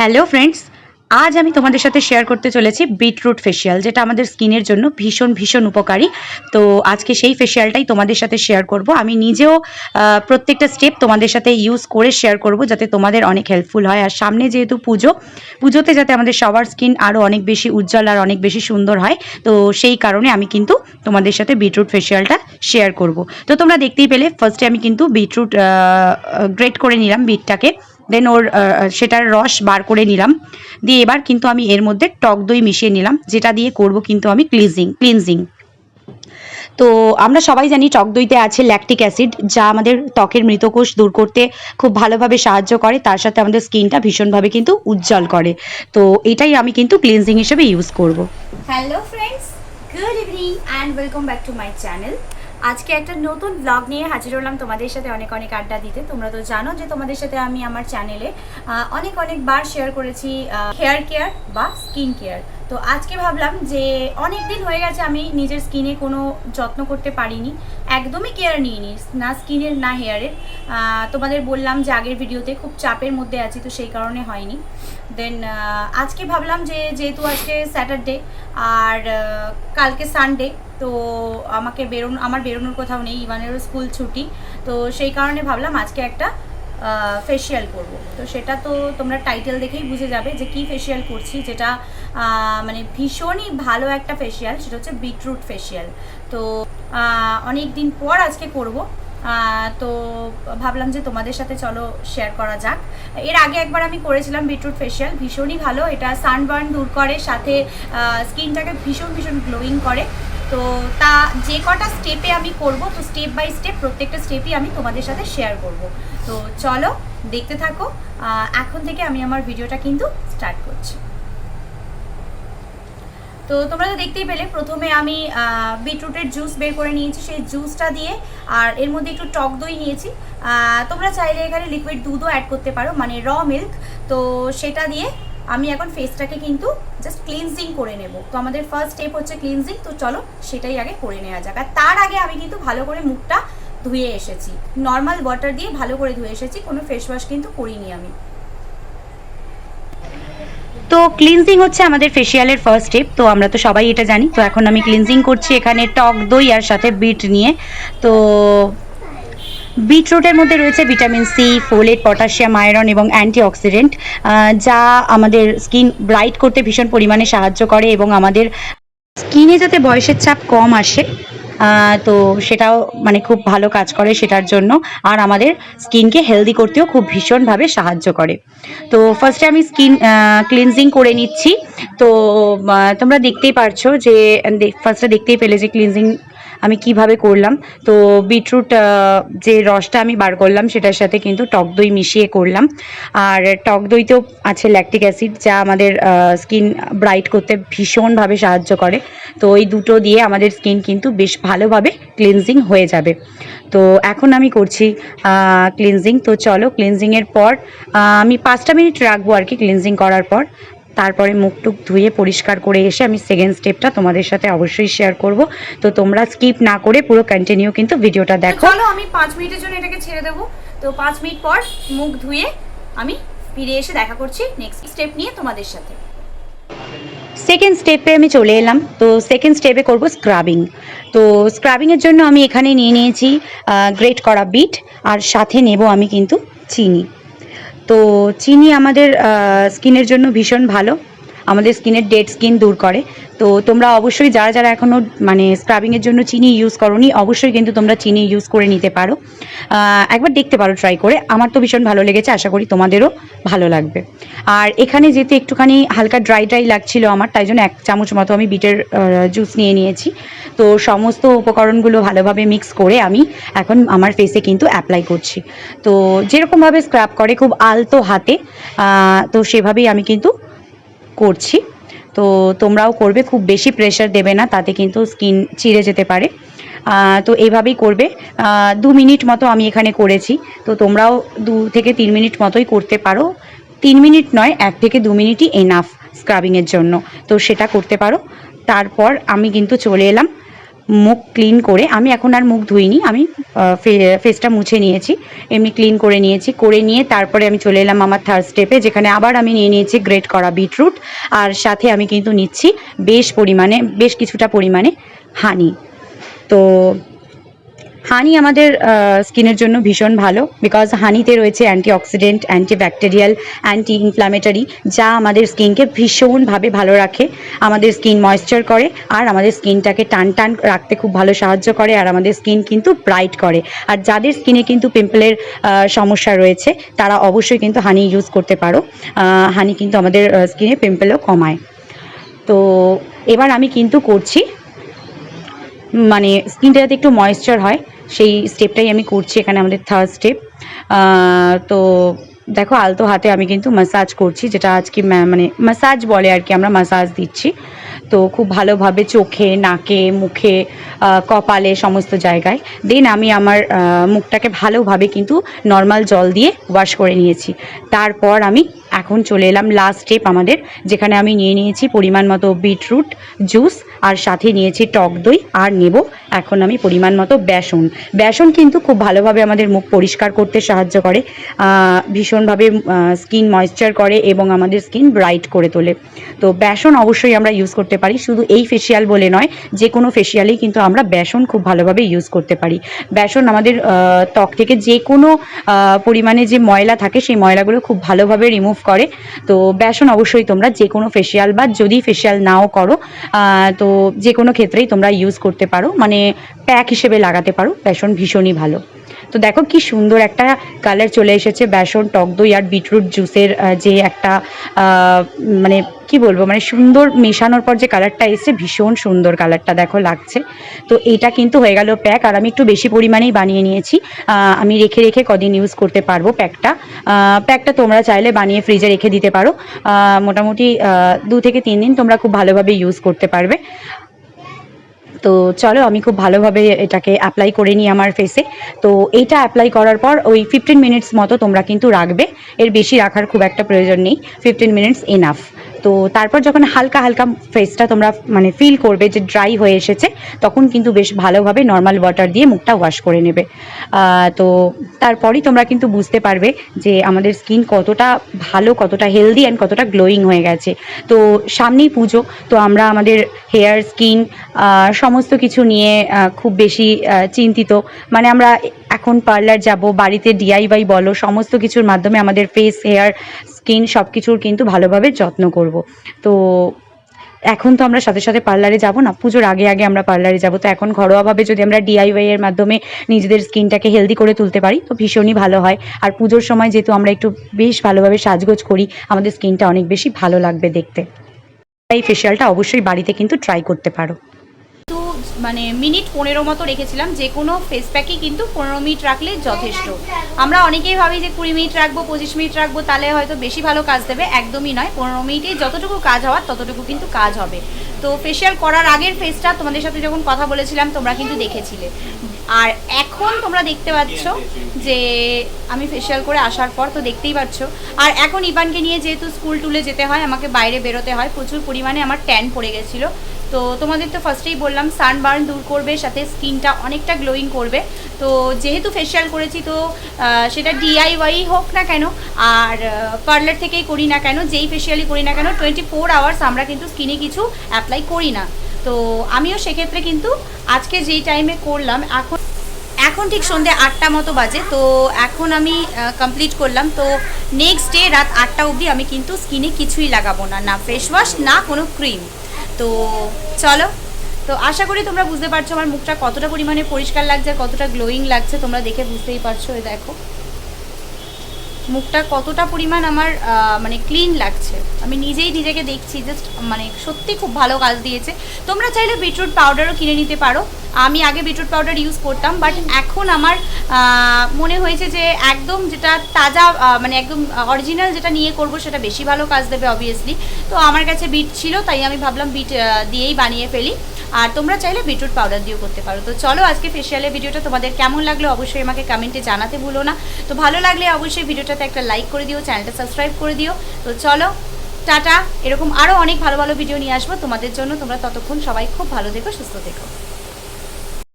Hello friends, আজ আমি তোমাদের সাথে শেয়ার করতে চলেছি বিটরুট ফেসিয়াল, যেটা আমাদের স্কিনের জন্য ভীষণ ভীষণ উপকারী। তো আজকে সেই ফেসিয়ালটাই তোমাদের সাথে শেয়ার করব। আমি নিজেও প্রত্যেকটা স্টেপ তোমাদের সাথে ইউজ করে শেয়ার করব, যাতে তোমাদের অনেক হেল্পফুল হয়। আর সামনে যেহেতু পুজোতে যাতে আমাদের সবার স্কিন আরও অনেক বেশি উজ্জ্বল আর অনেক বেশি সুন্দর হয়, তো সেই কারণে আমি কিন্তু তোমাদের সাথে বিটরুট ফেসিয়ালটা শেয়ার করব। তো তোমরা দেখতেই পেলে ফার্স্টে আমি কিন্তু বিটরুট গ্রেট করে নিলাম বিটটাকে, দেন ওর সেটার রস বার করে নিলাম। দিয়ে এবার কিন্তু আমি এর মধ্যে টক দই মিশিয়ে নিলাম, যেটা দিয়ে করব কিন্তু আমি ক্লিনজিং। তো আমরা সবাই জানি টক দইতে আছে ল্যাকটিক অ্যাসিড, যা আমাদের ত্বকের মৃতকোষ দূর করতে খুব ভালোভাবে সাহায্য করে, তার সাথে আমাদের স্কিনটা ভীষণভাবে কিন্তু উজ্জ্বল করে। তো এটাই আমি কিন্তু ক্লিনজিং হিসেবে ইউজ করব। Hello friends, good evening and welcome back to my channel. আজকে একটা নতুন ব্লগ নিয়ে হাজির হলাম তোমাদের সাথে অনেক অনেক আড্ডা দিতে। তোমরা তো জানো যে তোমাদের সাথে আমি আমার চ্যানেলে অনেকবার শেয়ার করেছি হেয়ার কেয়ার বা স্কিন কেয়ার। তো আজকে ভাবলাম যে অনেক দিন হয়ে গেছে আমি নিজের স্কিনে কোনো যত্ন করতে পারিনি, একদমই কেয়ার নিইনি, না স্কিনের না হেয়ারের। তোমাদের বললাম যে আগের ভিডিওতে খুব চাপের মধ্যে আছি, তো সেই কারণে হয়নি। দেন আজকে ভাবলাম যে যেহেতু আজকে স্যাটারডে আর কালকে সানডে, তো আমার বেরোনোর কোথাও নেই, ইভানেরও স্কুল ছুটি, তো সেই কারণে ভাবলাম আজকে একটা ফেসিয়াল করব। তো সেটা তো তোমরা টাইটেল দেখেই বুঝে যাবে যে কি ফেসিয়াল করছি, যেটা মানে ভীষণই ভালো একটা ফেসিয়াল, সেটা হচ্ছে বিটরুট ফেসিয়াল। তো অনেক দিন পর আজকে করব। তো ভাবলাম যে তোমাদের সাথে চলো শেয়ার করা যাক। এর আগে একবার আমি করেছিলাম বিটরুট ফেসিয়াল, ভীষণই ভালো। এটা সানবার্ন দূর করে, সাথে স্কিনটাকে ভীষণ ভীষণ গ্লোয়িং করে। তো তা যে কটা স্টেপে আমি করব, তো স্টেপ বাই স্টেপ প্রত্যেকটা স্টেপই আমি তোমাদের সাথে শেয়ার করব। তো চলো দেখতে থাকো। এখন থেকে আমি আমার ভিডিওটা কিন্তু স্টার্ট করছি। তো তোমরা তো দেখতেই পেলে প্রথমে আমি বিটরুটের জুস বের করে নিয়েছি, সেই জুসটা দিয়ে আর এর মধ্যে একটু টক দই নিয়েছি। তোমরা চাইলে এখানে লিকুইড দুধও অ্যাড করতে পারো, মানে র মিল্ক। তো সেটা দিয়ে আমি এখন ফেসটাকে কিন্তু জাস্ট ক্লিনজিং করে নেব। তো আমাদের ফার্স্ট স্টেপ হচ্ছে ক্লিনজিং, তো চলো সেটাই আগে করে নেওয়া যাক। আর তার আগে আমি কিন্তু ভালো করে মুখটা ধুয়ে এসেছি, নর্মাল ওয়াটার দিয়ে ভালো করে ধুয়ে এসেছি, কোনো ফেস ওয়াশ কিন্তু করিনি আমি। তো ক্লিনজিং হচ্ছে আমাদের ফেসিয়ালের ফার্স্ট স্টেপ, তো আমরা তো সবাই এটা জানি। তো এখন আমি ক্লিনজিং করছি এখানে টক দই আর সাথে বিট নিয়ে। তো বিটরুটের মধ্যে রয়েছে vitamin c, folate, potassium, iron এবং অ্যান্টিঅক্সিডেন্ট, যা আমাদের স্কিন ব্রাইট করতে ভীষণ পরিমাণে সাহায্য করে এবং আমাদের স্কিনে যাতে বয়সের চাপ কম আসে, তো সেটাও মানে খুব ভালো কাজ করে সেটার জন্য। আর আমাদের স্কিনকে হেলদি করতেও খুব ভীষণভাবে সাহায্য করে। তো ফার্স্টে আমি স্কিন ক্লিনজিং করে নিচ্ছি। তো তোমরা দেখতেই পারছো যে ফার্স্টে দেখতেই পেলে যে ক্লিনজিং আমি কিভাবে করলাম। তো বিটরুট যে রসটা আমি বার করলাম সেটার সাথে কিন্তু টক দই মিশিয়ে করলাম। আর টক দইতেও আছে ল্যাকটিক অ্যাসিড, যা আমাদের স্কিন ব্রাইট করতে ভীষণভাবে সাহায্য করে। তো এই দুটো দিয়ে আমাদের স্কিন কিন্তু বেশ ভালোভাবে ক্লিনজিং হয়ে যাবে। তো এখন আমি করছি ক্লিনজিং। তো চলো ক্লিনজিংয়ের পর আমি 5টা মিনিট রাখবো আর কি ক্লিনজিং করার পর। তারপরে মুখ টুক ধুয়ে পরিষ্কার করে এসে আমি সেকেন্ড স্টেপটা তোমাদের সাথে অবশ্যই শেয়ার করব। তো তোমরা স্কিপ না করে পুরো কন্টিনিউ কিন্তু ভিডিওটা দেখো। চলো আমি 5 মিনিটের জন্য এটাকে ছেড়ে দেবো। তো 5 মিনিট পর মুখ ধুয়ে আমি ফিরে এসে দেখা করছি নেক্সট স্টেপ নিয়ে তোমাদের সাথে। সেকেন্ড স্টেপে আমি চলে এলাম। তো সেকেন্ড স্টেপে করব স্ক্রাবিং। তো স্ক্রাবিংয়ের জন্য আমি এখানে নিয়ে নিয়েছি গ্রেট করা বিট, আর সাথে নেব আমি কিন্তু চিনি। তো চিনি আমাদের স্কিনের জন্য ভীষণ ভালো, আমাদের স্কিনের ডেড স্কিন দূর করে। তো তোমরা অবশ্যই যারা যারা এখনও মানে স্ক্রাবিংয়ের জন্য চিনি ইউজ করোনি, অবশ্যই কিন্তু তোমরা চিনি ইউজ করে নিতে পারো। একবার দেখতে পারো ট্রাই করে। আমার তো ভীষণ ভালো লেগেছে, আশা করি তোমাদেরও ভালো লাগবে। আর এখানে যেহেতু একটুখানি হালকা ড্রাই লাগছিল আমার, তাই জন্য 1 চামচ মতো আমি বিটের জুস নিয়ে নিয়েছি। তো সমস্ত উপকরণগুলো ভালোভাবে মিক্স করে আমি এখন আমার ফেসে কিন্তু অ্যাপ্লাই করছি। তো যেরকমভাবে স্ক্রাব করে খুব আলতো হাতে, তো সেভাবেই আমি কিন্তু করছি। তো তোমরাও করবে, খুব বেশি প্রেশার দেবে না, তাতে কিন্তু স্কিন চিড়ে যেতে পারে। তো এইভাবেই করবে। 2 মিনিট মতো আমি এখানে করেছি। তো তোমরাও 2 থেকে 3 মিনিট মতোই করতে পারো। 3 মিনিট নয়, 1 থেকে 2 মিনিটই এনাফ স্ক্রাবিংয়ের জন্য, তো সেটা করতে পারো। তারপর আমি কিন্তু চলে এলাম মুখ ক্লিন করে, আমি এখন আর মুখ ধুইনি, আমি ফেসটা মুছে নিয়েছি, এমনি ক্লিন করে নিয়েছি। করে নিয়ে তারপরে আমি চলে এলাম আমার থার্ড স্টেপে, যেখানে আবার আমি নিয়ে নিয়েছি গ্রেট করা বিটরুট, আর সাথে আমি কিন্তু নিচ্ছি বেশ কিছুটা পরিমাণে হানি। তো হানি আমাদের স্কিনের জন্য ভীষণ ভালো, বিকজ হানিতে রয়েছে অ্যান্টিঅক্সিডেন্ট, অ্যান্টিব্যাকটেরিয়াল, অ্যান্টি ইনফ্ল্যামেটারি, যা আমাদের স্কিনকে ভীষণভাবে ভালো রাখে, আমাদের স্কিন ময়েশ্চার করে, আর আমাদের স্কিনটাকে টান টান রাখতে খুব ভালো সাহায্য করে, আর আমাদের স্কিন কিন্তু ব্রাইট করে। আর যাদের স্কিনে কিন্তু পিম্পলের সমস্যা রয়েছে তারা অবশ্যই কিন্তু হানি ইউজ করতে পারো। হানি কিন্তু আমাদের স্কিনে পিম্পলও কমায়। তো এবার আমি কিন্তু করছি, মানে স্কিনটা যাতে একটু ময়েশ্চার হয় সেই স্টেপটাই আমি করছি এখানে, আমাদের থার্ড স্টেপ। তো দেখো আলতো হাতে আমি কিন্তু ম্যাসাজ করছি, যেটা আজকে মানে ম্যাসাজ বলে আর কি, আমরা ম্যাসাজ দিচ্ছি। তো খুব ভালোভাবে চোখে, নাকে, মুখে, কপালে, সমস্ত জায়গায়। দেন আমি আমার মুখটাকে ভালোভাবে কিন্তু নর্মাল জল দিয়ে ওয়াশ করে নিয়েছি। তারপর আমি এখন চলে এলাম লাস্ট স্টেপ আমাদের, যেখানে আমি নিয়ে নিয়েছি পরিমাণ মতো বিটরুট জুস, আর সাথে নিয়েছি টক দই, আর নেব এখন আমি পরিমাণ মতো বেসন। বেসন কিন্তু খুব ভালোভাবে আমাদের মুখ পরিষ্কার করতে সাহায্য করে, ভীষণভাবে স্কিন ময়েশ্চার করে এবং আমাদের স্কিন ব্রাইট করে তোলে। তো বেসন অবশ্যই আমরা ইউজ করতে পারি, শুধু এই ফেসিয়াল বলে নয়, যে কোনো ফেসিয়ালেই কিন্তু আমরা বেসন খুব ভালোভাবে ইউজ করতে পারি। বেসন আমাদের ত্বক থেকে যে কোনো পরিমাণে যে ময়লা থাকে সেই ময়লাগুলো খুব ভালোভাবে রিমুভ করে। তো বেসন অবশ্যই তোমরা যে কোনো ফেসিয়াল, বা যদি ফেসিয়াল নাও করো তো যে কোনো ক্ষেত্রেই তোমরা ইউজ করতে পারো, মানে প্যাক হিসেবে লাগাতে পারো, বেসন ভীষণই ভালো। তো দেখো কি সুন্দর একটা কালার চলে এসেছে বেসন, টক দই আর বিটরুট জুসের যে একটা মানে কি বলবো, মানে সুন্দর মেশানোর পর যে কালারটা এসছে, ভীষণ সুন্দর কালারটা দেখো লাগছে। তো এইটা কিন্তু হয়ে গেল প্যাক, আর আমি একটু বেশি পরিমাণেই বানিয়ে নিয়েছি, আমি রেখে রেখে কদিন ইউজ করতে পারবো প্যাকটা তোমরা চাইলে বানিয়ে ফ্রিজে রেখে দিতে পারো, মোটামুটি 2 থেকে 3 দিন তোমরা খুব ভালোভাবে ইউজ করতে পারবে। তো চলো আমি খুব ভালোভাবে এটাকে অ্যাপ্লাই করে নিই আমার ফেসে। তো এইটা অ্যাপ্লাই করার পর ওই 15 মিনিটস মতো তোমরা কিন্তু রাখবে, এর বেশি রাখার খুব একটা প্রয়োজন নেই, 15 মিনিটস এনাফ। তো তারপর যখন হালকা হালকা ফেসটা তোমরা মানে ফিল করবে যে ড্রাই হয়ে এসেছে, তখন কিন্তু বেশ ভালোভাবে নর্মাল ওয়াটার দিয়ে মুখটা ওয়াশ করে নেবে। তো তারপরই তোমরা কিন্তু বুঝতে পারবে যে আমাদের স্কিন কতটা ভালো, কতটা হেলদি অ্যান্ড কতটা গ্লোয়িং হয়ে গেছে। তো সামনেই পুজো, তো আমরা আমাদের হেয়ার, স্কিন সমস্ত কিছু নিয়ে খুব বেশি চিন্তিত, মানে আমরা এখন পার্লার যাব, বাড়িতে ডিআইওয়াই বলো, সমস্ত কিছুর মাধ্যমে আমাদের ফেস, হেয়ার, স্কিন সব কিছুর কিন্তু ভালোভাবে যত্ন করব। তো এখন তো আমরা সাথে সাথে পার্লারে যাব না, পুজোর আগে আগে আমরা পার্লারে যাব। তো এখন ঘরোয়াভাবে যদি আমরা ডিআইওয়াই এর মাধ্যমে নিজেদের স্কিনটাকে হেলদি করে তুলতে পারি তো ভীষণই ভালো হয়। আর পুজোর সময় যেহেতু আমরা একটু বেশ ভালোভাবে সাজগোজ করি, আমাদের স্কিনটা অনেক বেশি ভালো লাগবে দেখতে। এই ফেশিয়ালটা অবশ্যই বাড়িতে কিন্তু ট্রাই করতে পারো। তো মানে মিনিট 15 মতো রেখেছিলাম, যে কোনো ফেস প্যাকই কিন্তু 15 মিনিট রাখলে যথেষ্ট। আমরা অনেকেই ভাবি যে 20 মিনিট রাখবো, 25 মিনিট রাখবো, তাহলে হয়তো বেশি ভালো কাজ দেবে, একদমই নয়। 15 মিনিটেই যতটুকু কাজ হওয়ার ততটুকু কিন্তু কাজ হবে। তো ফেশিয়াল করার আগের ফেসটা তোমাদের সাথে যখন কথা বলেছিলাম তোমরা কিন্তু দেখেছিলে, আর এখন তোমরা দেখতে পাচ্ছ যে আমি ফেশিয়াল করে আসার পর তো দেখতেই পাচ্ছ। আর এখন ইবানকে নিয়ে যেহেতু স্কুল টুলে যেতে হয়, আমাকে বাইরে বেরোতে হয়, প্রচুর পরিমাণে আমার ট্যান পড়ে গেছিলো। তো তোমাদের তো ফার্স্টেই বললাম সানবার্ন দূর করবে, সাথে স্কিনটা অনেকটা গ্লোয়িং করবে। তো যেহেতু ফেশিয়াল করেছি, তো সেটা ডিআইওয়াই হোক না কেন আর পার্লার থেকেই করি না কেন, যেই ফেশিয়ালই করি না কেন, 24 আওয়ার্স আমরা কিন্তু স্কিনে কিছু অ্যাপ্লাই করি না। তো আমিও সেক্ষেত্রে কিন্তু আজকে যেই টাইমে করলাম, এখন ঠিক সন্ধ্যে 8টা মতো বাজে, তো এখন আমি কমপ্লিট করলাম। তো নেক্সট ডে রাত 8টা অবধি আমি কিন্তু স্কিনে কিছুই লাগাবো না, না ফেস ওয়াশ, না কোনো ক্রিম। তো চলো, তো আশা করি তোমরা বুঝতে পারছো আমার মুখটা কতটা পরিমাণে পরিষ্কার লাগছে আর কতটা গ্লোয়িং লাগছে, তোমরা দেখে বুঝতেই পারছো। এই দেখো মুখটা কতটা পরিমাণ আমার মানে ক্লিন লাগছে, আমি নিজেই নিজেকে দেখছি, জাস্ট মানে সত্যি খুব ভালো কাজ দিয়েছে। তোমরা চাইলে বিটরুট পাউডারও কিনে নিতে পারো, আমি আগে বিটরুট পাউডার ইউজ করতাম, বাট এখন আমার মনে হয়েছে যে একদম যেটা তাজা মানে একদম অরিজিনাল যেটা নিয়ে করব সেটা বেশি ভালো কাজ দেবে অবভিয়াসলি। তো আমার কাছে বিট ছিল, তাই আমি ভাবলাম বিট দিয়েই বানিয়ে ফেলি। আর তোমরা চাইলে বিটরুট পাউডার দিয়েও করতে পারো। তো চলো, আজকে ফেশিয়ালের ভিডিওটা তোমাদের কেমন লাগলো অবশ্যই আমাকে কমেন্টে জানাতে ভুলো না। তো ভালো লাগলে অবশ্যই ভিডিওটাতে একটা লাইক করে দিও, চ্যানেলটা সাবস্ক্রাইব করে দিও। তো চলো, টাটা। এরকম আরও অনেক ভালো ভালো ভিডিও নিয়ে আসবো তোমাদের জন্য। তোমরা ততক্ষণ সবাই খুব ভালো থেকো, সুস্থ থেকো।